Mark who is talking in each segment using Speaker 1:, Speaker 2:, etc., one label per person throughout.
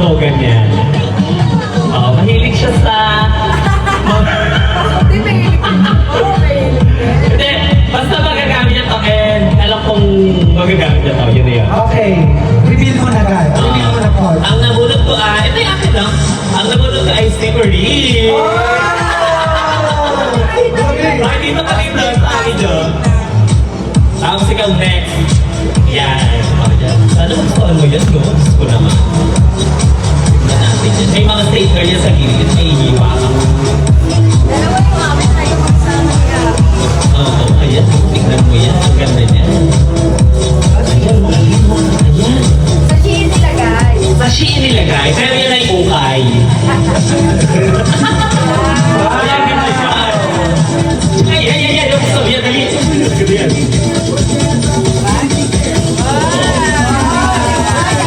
Speaker 1: mango, ganyan. Oo, mahilig siya sa... Hindi, basta magagamit niya to and alam kong magagamit niya to, yun na yun.
Speaker 2: Okay. Reveal mo na guys. Reveal mo na po.
Speaker 1: Ang nabulot ko ito yung akin lang. Ang nabulot ko ay slippery. Ay, dito ka dito sa akin dyan. Tapos ikaw next. Yan. Ano gusto mo yan? Gusto ko naman. Tignan natin yan. May mga staker yan sa gilid. May hiwa ka. Oo, ayan. Tignan mo yan. Ang ganda niya. Ayan. Ayan. Sa Shein nilagay. Pero yan ay ukay. Ayan, ganda yan. Ay. Yung gusto mo yan. Dali. Ganda yan.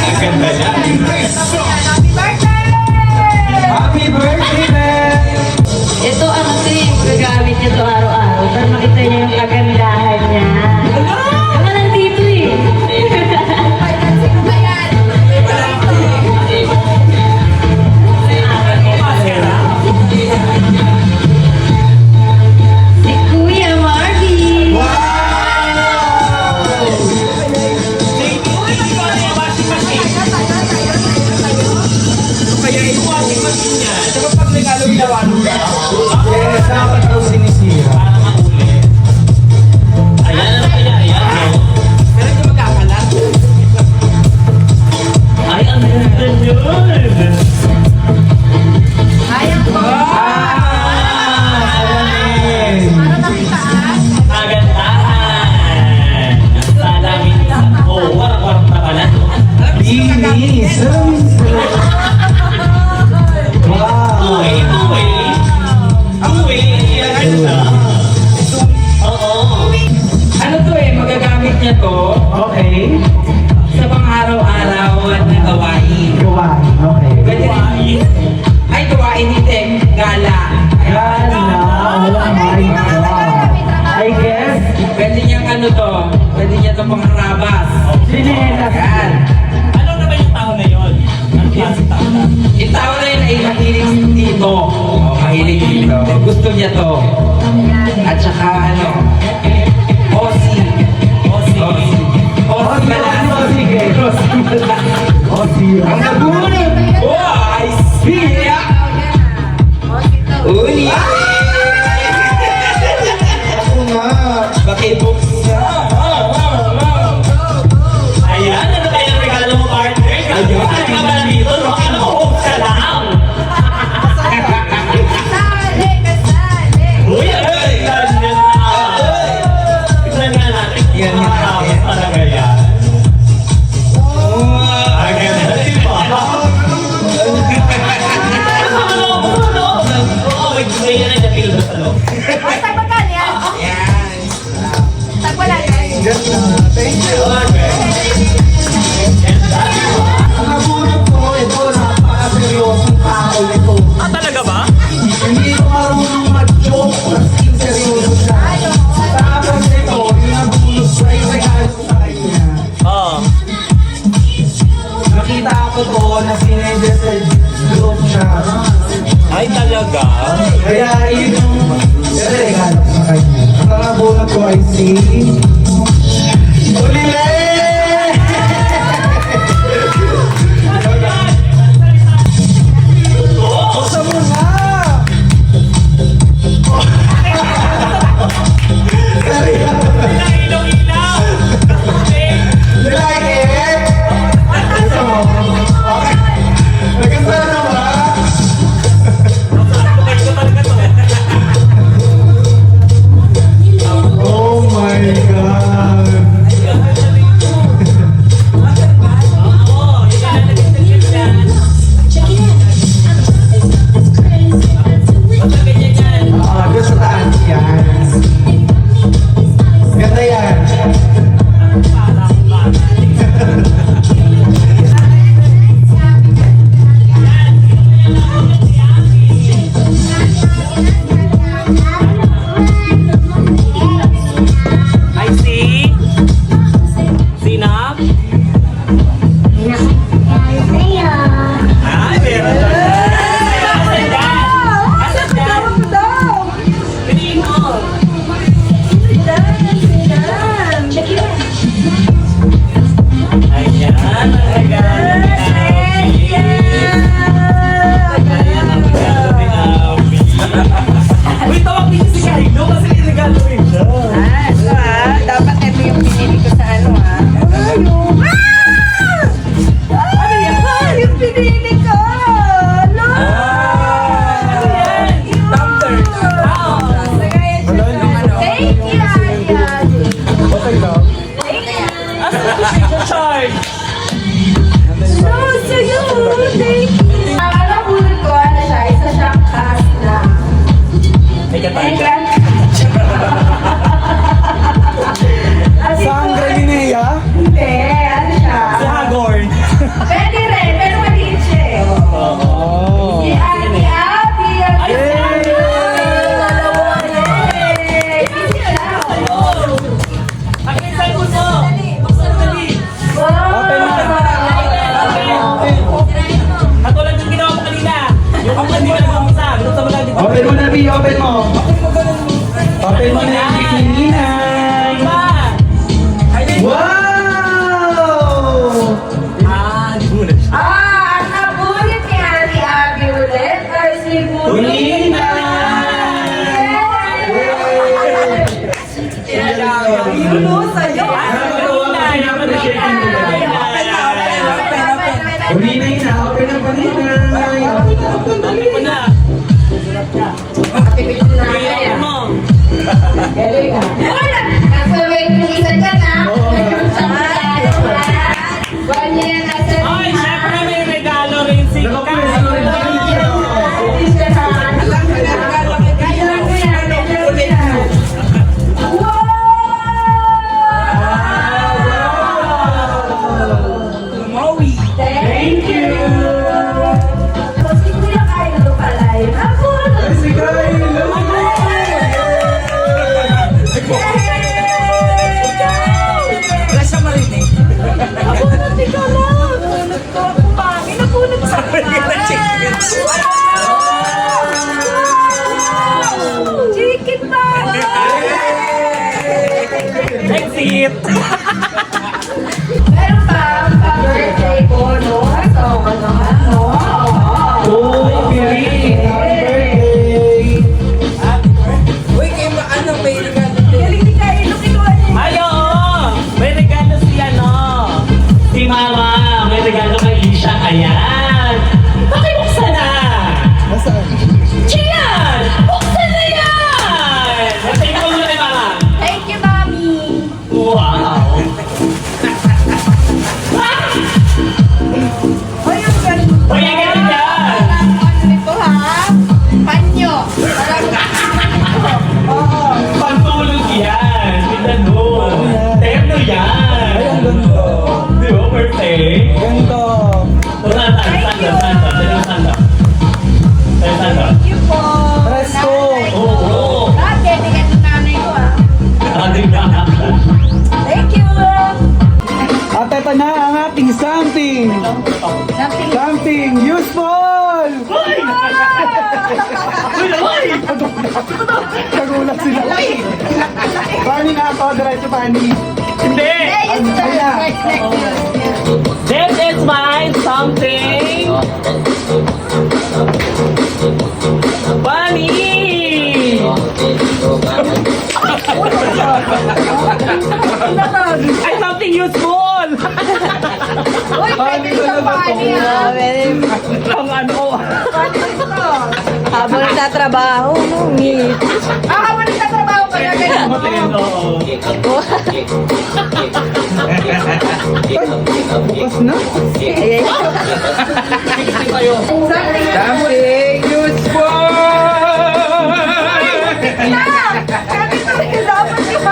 Speaker 1: Ang ganda niya.
Speaker 2: Happy birthday, man!
Speaker 3: Ito ang gagamit niya to araw-araw para makita niya yung kagandahan niya. Ano nandito eh? Si Kuya Marvin!
Speaker 1: Kaya yung washing machine niya.
Speaker 2: Diba pag regalo ginawa ka? Yes, dapat daw sinisira.
Speaker 1: Para maulit. Ayan, ano kaya? Ayan, no?
Speaker 2: Pero hindi magkakalat.
Speaker 1: Ay, ang ganda yun! Kagandahan! Salamin sa... Oh, warak-warak na pala.
Speaker 2: Binis! Wow!
Speaker 1: Uwi. Yan siya. Oo.
Speaker 4: Ano to eh, magagamit niya to
Speaker 2: Okay.
Speaker 4: sa pang-araw-araw na gawain.
Speaker 2: Gawain. Okay.
Speaker 4: Pwede ay gawain ni Tek, gala.
Speaker 2: Gala! Oh my God! I guess,
Speaker 4: Pwede niyang ano to, pwede niya to pang-harabas.
Speaker 2: sinelas.
Speaker 4: Yan.
Speaker 1: Ano naman yung tao na yun? Ang klaseng tao na?
Speaker 4: Yung tao na yun ay mahilig dito. Oh, mahilig dito. Gusto niya to. At saka ano, Aussie.
Speaker 2: Oh,
Speaker 4: Malasa.
Speaker 2: sige. Oh, sige.
Speaker 4: Ang nabunod! Oh, I see! Uli!
Speaker 2: Ako nga.
Speaker 4: Bakit books na?
Speaker 1: Ayan, ano kaya ang regalo mo, partner? Ayun, ano ka ba dito? No? Ano ko, ka lang? Uy, ang ganda niya na. Tignan nga natin.
Speaker 4: Yan, yan, yan.
Speaker 1: Talaga yan. Ang ganda, di ba? Oo, may yan ay napil na sa loob.
Speaker 4: Yan.
Speaker 2: Thank you.
Speaker 1: Ganda.
Speaker 2: Ang nabunod ko, ito, napaka-seryosong tao nito.
Speaker 1: Ah, talaga ba?
Speaker 2: Hindi ko marunong mag-joke. As in, seryoso siya. Tapos ito, yung nabunod ko ay regalo sa kanya.
Speaker 1: Oo.
Speaker 2: Nakita ko to na sinedya sa group siya.
Speaker 1: Ay, talaga?
Speaker 2: Kaya yun yung regalo ko sa kanya. Ang nabunod ko ay si... Ulile! Buksan mo nga!
Speaker 1: Ilaw-ilaw!
Speaker 2: You like it? Gusto mo? Okay. Nagkasala na ba? Oh my God!
Speaker 3: Nakakabulot ko, ano siya, isa siyang cast na.
Speaker 1: May katay ka.
Speaker 2: Sandra Linea?
Speaker 3: Hindi, ano siya?
Speaker 1: Si Hagorn.
Speaker 3: Pwede rin, pero maliit siya eh.
Speaker 2: Oh.
Speaker 3: Si Ate Abby.
Speaker 1: Ay, si Abby! Pakisan mo to.
Speaker 2: Open na.
Speaker 1: Katulad yung ginawa mo kanina. Yung kung hindi ka nag-umisa. Gusto mo lang dito.
Speaker 2: Open mo na, B. Open mo. Open mo na yung bikininay. Wow!
Speaker 3: Ang nabulit ni Ate Abby ulit ay si
Speaker 2: Bulina! Bulinay na. Open na, bulinay.
Speaker 3: Galing ah. Nasa waiting isa dyan ah. Buwan niya yan nasa
Speaker 1: Ay, syempre may regalo rin si
Speaker 2: Nakapwesto rin tayo.
Speaker 3: Thank you! Kasi kuya kayo pala yun. Ako!
Speaker 2: Si Kylo!
Speaker 4: Wala siya marinig.
Speaker 3: Ako natin ka lang! Napunod ko ako mami! Napunod sa Chicken ba?
Speaker 1: Exit!
Speaker 3: Meron pa ang pa-birthday ko, no? So, ano?
Speaker 2: Oh, Piri! Happy birthday!
Speaker 4: Uy, kayo ba ano may regalo?
Speaker 3: Galing ni Kylo, kinuha niya.
Speaker 1: Ay, oo! May regalo si ano. Si Mama. May regalo kay Isha. Ayan. Pakibuksan na!
Speaker 2: Nasaan?
Speaker 1: Chiyan! Buksan na yan! Thank you na kay Mama.
Speaker 3: Thank you, Mami!
Speaker 1: Wow!
Speaker 3: Hoy, ang ganda.
Speaker 1: Uy, ang ganda yan!
Speaker 3: Ano nito, ha? Panyo. Oo.
Speaker 1: Pagtulog yan! Tignan mo! Terno yan!
Speaker 2: Ay, ang ganda.
Speaker 1: Di ba, perfect?
Speaker 2: Ganda.
Speaker 1: Sanda. Sanda.
Speaker 3: Thank you po.
Speaker 2: Presto.
Speaker 1: Oo.
Speaker 3: Dati, tigat ng nanay ko, ah.
Speaker 1: Ating na.
Speaker 3: Thank you.
Speaker 2: At ito na ang ating something.
Speaker 3: Nothing.
Speaker 2: Something useful!
Speaker 1: Uy! Uy!
Speaker 2: Nagulat sila. Pani nga ako, diretso Pani.
Speaker 1: Hindi!
Speaker 3: Next.
Speaker 1: This is my something. Bunny! Ay, something useful!
Speaker 3: Uy, pwede sa pani, ah.
Speaker 1: Ang ano?
Speaker 3: Pani ito.
Speaker 5: Habang nagtatrabaho, ngit.
Speaker 3: Habang nagtatrabaho ka na ganyan.
Speaker 2: Bukas na.
Speaker 5: Ayan.
Speaker 4: Something useful!
Speaker 3: Sabi ko rin dapat yung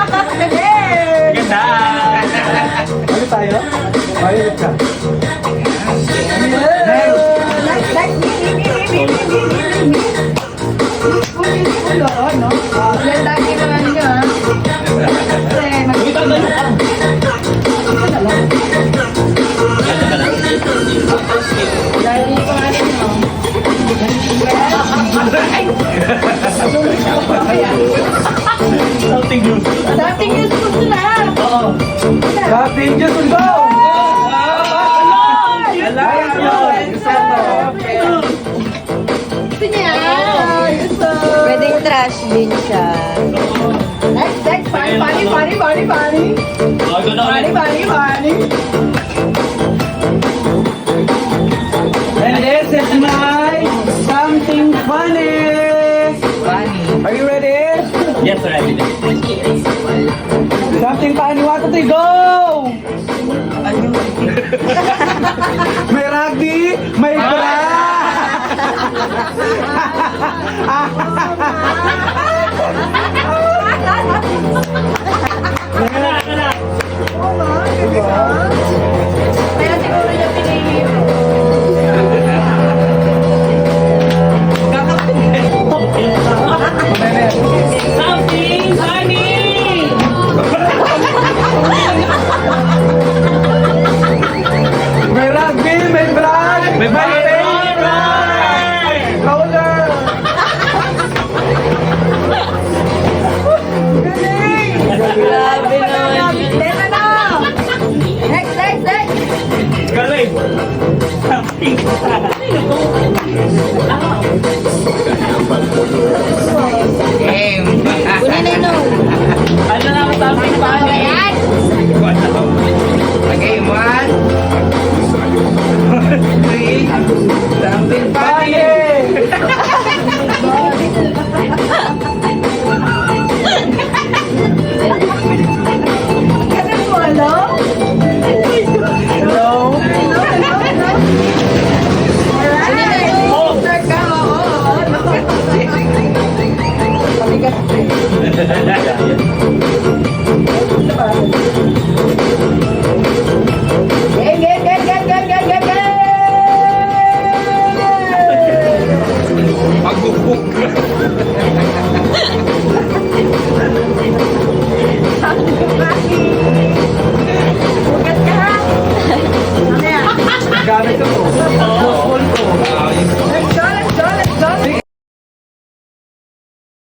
Speaker 1: Ganda!
Speaker 2: Ano tayo? Violet ka.
Speaker 3: Yan lagi naman nyo, ha?
Speaker 1: Uy, tandaan ka!
Speaker 3: Lagi ko nga rin, no?
Speaker 1: Something useful.
Speaker 3: Something useful na.
Speaker 1: Oo.
Speaker 2: Something useful, go!
Speaker 3: Gusto niya.
Speaker 5: Pwedeng trash din siya.
Speaker 3: Next. Pani.
Speaker 1: Oh, ito na ulit.
Speaker 3: Pani.
Speaker 2: And this is my something funny. Are you ready?
Speaker 1: Yes, ready.
Speaker 2: Something funny, 1, 2, 3, go! May rugby, may bra.
Speaker 3: Kaya siguro niya pinili yun.
Speaker 1: Something funny!
Speaker 2: May rugby, may bra. May roller.
Speaker 5: Grabe naman.
Speaker 3: Teka na! Next, next, next!
Speaker 1: Galing! Something
Speaker 4: Game.
Speaker 5: Kunin na no.
Speaker 1: Ano na ako something funny?
Speaker 4: Okay, 1, 3, something funny.
Speaker 3: Ganun mo, ano?
Speaker 2: Hello.
Speaker 1: Oh!
Speaker 3: Start ka, oo.